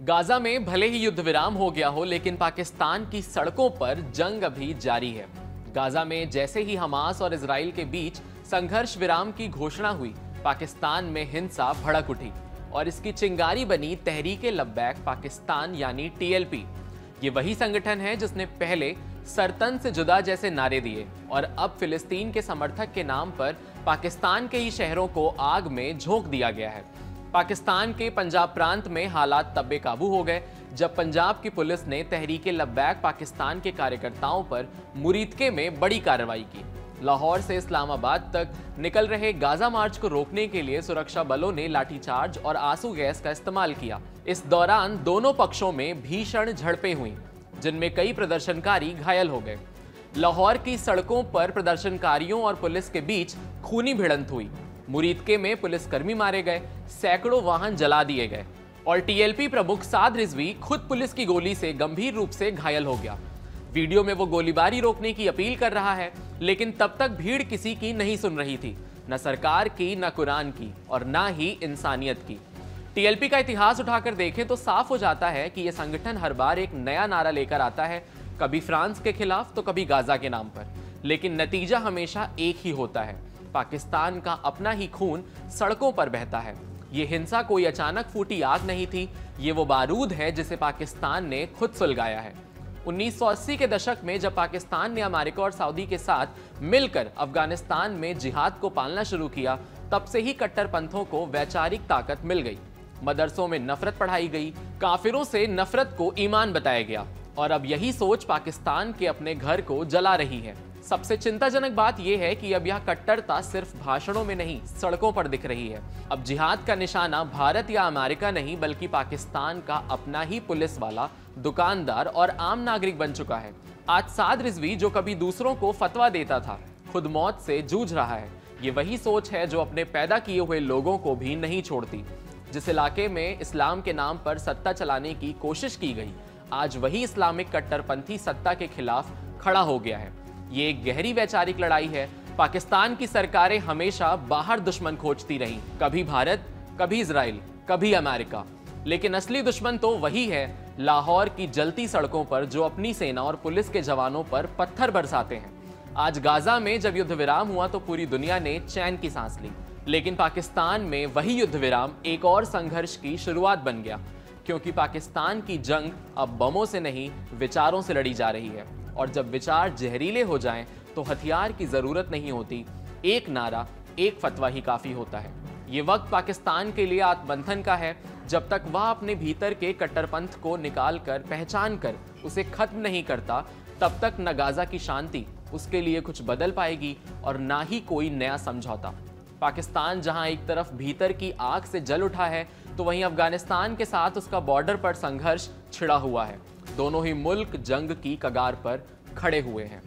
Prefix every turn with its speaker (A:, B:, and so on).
A: Gaza में भले ही युद्ध विराम हो गया हो, लेकिन पाकिस्तान की सड़कों पर जंग अभी जारी है। गाजा में जैसे ही हमास और इजराइल के बीच संघर्ष विराम की घोषणा हुई, पाकिस्तान में हिंसा भड़क उठी और इसकी चिंगारी बनी तहरीक लब्बैक पाकिस्तान यानी टीएलपी। ये वही संगठन है जिसने पहले सरतन से जुदा जैसे नारे दिए और अब फिलिस्तीन के समर्थक के नाम पर पाकिस्तान के ही शहरों को आग में झोंक दिया गया है। पाकिस्तान के पंजाब प्रांत में हालात तब बेकाबू हो गए जब पंजाब की पुलिस ने तहरीक लब्बैक पाकिस्तान के कार्यकर्ताओं पर मुरीदके में बड़ी कार्रवाई की। लाहौर से इस्लामाबाद तक निकल रहे गाजा मार्च को रोकने के लिए सुरक्षा बलों ने लाठीचार्ज और आंसू गैस का इस्तेमाल किया। इस दौरान दोनों पक्षों में भीषण झड़पें हुईं, जिनमें कई प्रदर्शनकारी घायल हो गए। लाहौर की सड़कों पर प्रदर्शनकारियों और पुलिस के बीच खूनी भिड़ंत हुई। मुरीदके में पुलिसकर्मी मारे गए, सैकड़ों वाहन जला दिए गए और टीएलपी प्रमुख साद रिजवी खुद पुलिस की गोली से गंभीर रूप से घायल हो गया। वीडियो में वो गोलीबारी रोकने की अपील कर रहा है, लेकिन तब तक भीड़ किसी की नहीं सुन रही थी, न सरकार की, न कुरान की और न ही इंसानियत की। टीएलपी का इतिहास उठाकर देखें तो साफ हो जाता है कि यह संगठन हर बार एक नया नारा लेकर आता है, कभी फ्रांस के खिलाफ तो कभी गाजा के नाम पर, लेकिन नतीजा हमेशा एक ही होता है। पाकिस्तान का अपना ही खून सड़कों पर बहता है। ये हिंसा कोई अचानक फूटी आग नहीं थी, ये वो बारूद है जिसे पाकिस्तान ने खुद सुलगाया है। 1980 के दशक में जब पाकिस्तान ने अमेरिका और सऊदी के साथ मिलकर अफगानिस्तान में जिहाद को पालना शुरू किया, तब से ही कट्टरपंथों को वैचारिक ताकत मिल गई। मदरसों में नफरत पढ़ाई गई, काफिरों से नफरत को ईमान बताया गया और अब यही सोच पाकिस्तान के अपने घर को जला रही है। सबसे चिंताजनक बात यह है कि अब यह कट्टरता सिर्फ भाषणों में नहीं, सड़कों पर दिख रही है। अब जिहाद का निशाना भारत या अमेरिका नहीं, बल्कि पाकिस्तान का अपना ही पुलिस वाला, दुकानदार और आम नागरिक बन चुका है। आज साद रिजवी जो कभी दूसरों को फतवा देता था, खुद मौत से जूझ रहा है। ये वही सोच है जो अपने पैदा किए हुए लोगों को भी नहीं छोड़ती। जिस इलाके में इस्लाम के नाम पर सत्ता चलाने की कोशिश की गई, आज वही इस्लामिक कट्टरपंथी सत्ता के खिलाफ खड़ा हो गया है। ये एक गहरी वैचारिक लड़ाई है। पाकिस्तान की सरकारें हमेशा बाहर दुश्मन खोजती रहीं, कभी भारत, कभी इजराइल, कभी अमेरिका, लेकिन असली दुश्मन तो वही है, लाहौर की जलती सड़कों पर जो अपनी सेना और पुलिस के जवानों पर पत्थर बरसाते हैं। आज गाजा में जब युद्ध विराम हुआ तो पूरी दुनिया ने चैन की सांस ली, लेकिन पाकिस्तान में वही युद्ध विराम एक और संघर्ष की शुरुआत बन गया, क्योंकि पाकिस्तान की जंग अब बमों से नहीं, विचारों से लड़ी जा रही है। और जब विचार जहरीले हो जाएं तो हथियार की जरूरत नहीं होती, एक नारा, एक फतवा ही काफी होता है। ये वक्त पाकिस्तान के लिए आत्ममंथन का है। जब तक वह अपने भीतर के कट्टरपंथ को निकाल कर, पहचान कर उसे खत्म नहीं करता, तब तक न गाजा की शांति उसके लिए कुछ बदल पाएगी और ना ही कोई नया समझौता। पाकिस्तान जहां एक तरफ भीतर की आग से जल उठा है, तो वहीं अफगानिस्तान के साथ उसका बॉर्डर पर संघर्ष छिड़ा हुआ है। दोनों ही मुल्क जंग की कगार पर खड़े हुए हैं।